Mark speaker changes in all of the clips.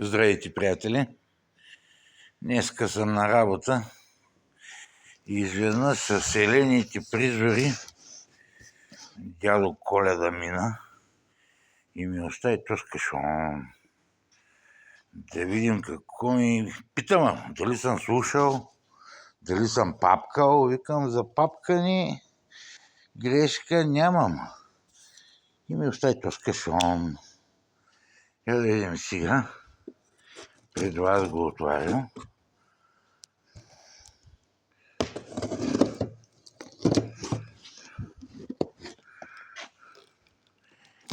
Speaker 1: Здравейте, приятели! Днеска съм на работа и изведнъж с елените призори дядо Коледа мина и ми остави този кашон. Да видим какво ми... Питам, дали съм слушал, дали съм папкал. Викам, за папкани грешка нямам. И ми остави този кашон. Я да видим сега. Пред вас го отварям.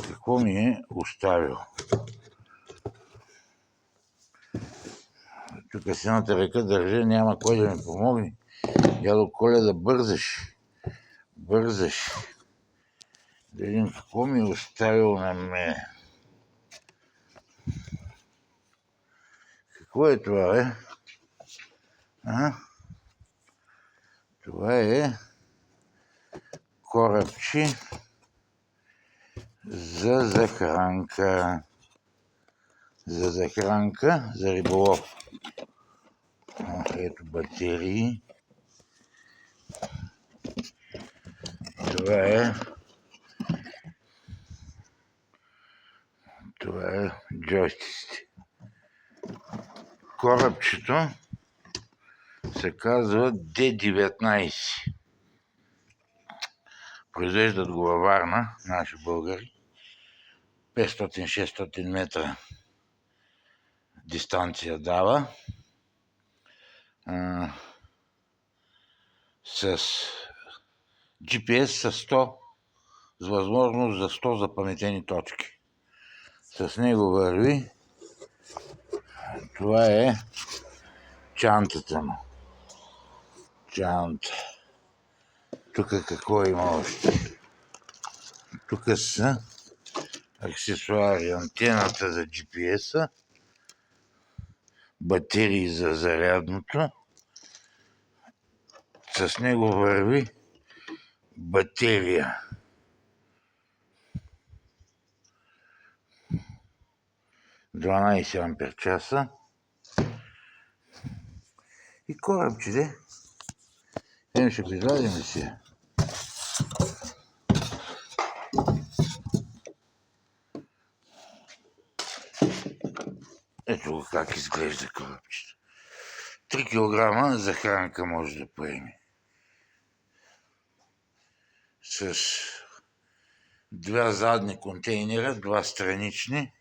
Speaker 1: Какво ми е оставил? Тук с едната ръка държа, няма кой да ми помогне. Дядо Коледа, бързаш. Бързаш. Да видим какво ми е оставил на мен. Какво е това, бе? Това е корабче за захранка. За захранка, за риболов. Ето батерии. Това е джойстиците. Корабчето се казва D19. Произвеждат го във Варна, наши българи. 500-600 метра дистанция дава. С GPS с 100, с възможност за 100 запаметени точки. С него върви. Това е чантата му. Чанта. Тук какво има още? Тук са аксесуари, антената за GPS-а, батерии за зарядното. С него върви батерия. (12 ампер часа) и корабче, ще го извадим си. Ето го как изглежда корабчето. 3 кг захранка може да поеме. С 2 задни контейнера, 2 странични.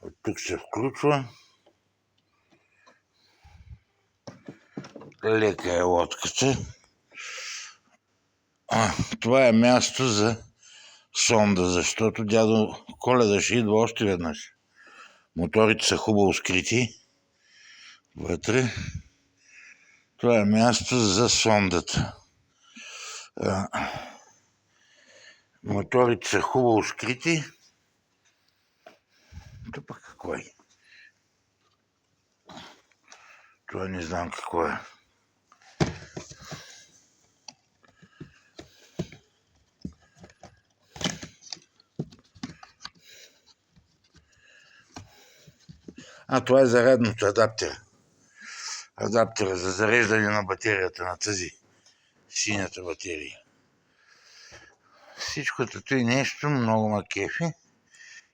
Speaker 1: От тук се включва. Лека е лодката. Това е място за сонда, защото дядо Коледа ще идва още веднъж. Моторите са хубаво скрити вътре. Това е място за сондата. Моторите са хубаво скрити. Това пък какво е? Това не знам какво е. Това е зарядното адаптера. Адаптера за зареждане на батерията, на тази синята батерия. Всичкото и нещо много ма кефи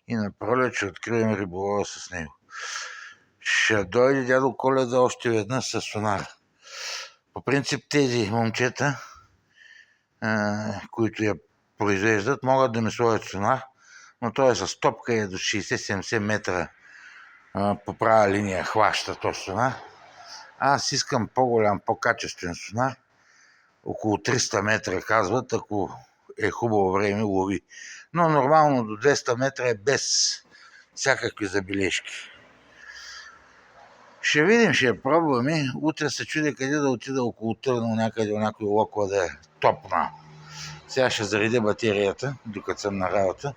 Speaker 1: и напролет ще открием риболова с него. Ще дойде дядо Коледа още веднъж с сонар. По принцип тези момчета, които я произвеждат, могат да ми сложат сонар, но той е с топка и е до 60-70 метра по права линия хваща този сонар. Аз искам по-голям, по-качествен сонар. Около 300 метра казват, ако е хубаво време, лови. Но нормално до 200 метра е без всякакви забележки. Ще видим, ще я пробваме. Утре се чудя къде да отида, около Търново, някъде в някой локва да е топна. Сега ще заредя батерията, докато съм на работа.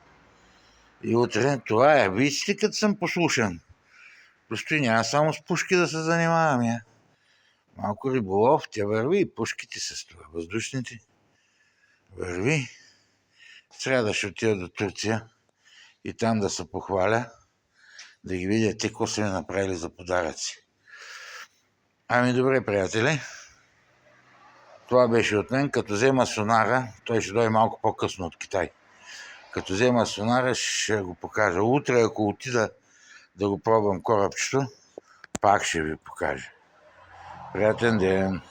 Speaker 1: И утре това е. Вижте, като съм послушан. Просто няма само с пушки да се занимавам. Малко риболов, тя върви и пушките с това. Въздушните върви. Сряда ще отида до Турция и там да се похваля, да ги видя те какво са ми направили за подаръци. Ами добре, приятели. Това беше от мен. Като взема сонара, той ще дойде малко по-късно от Китай. Като взема сонара, ще го покажа. Утре, ако отида да го пробвам корабчето, пак ще ви покажа. Приятен ден!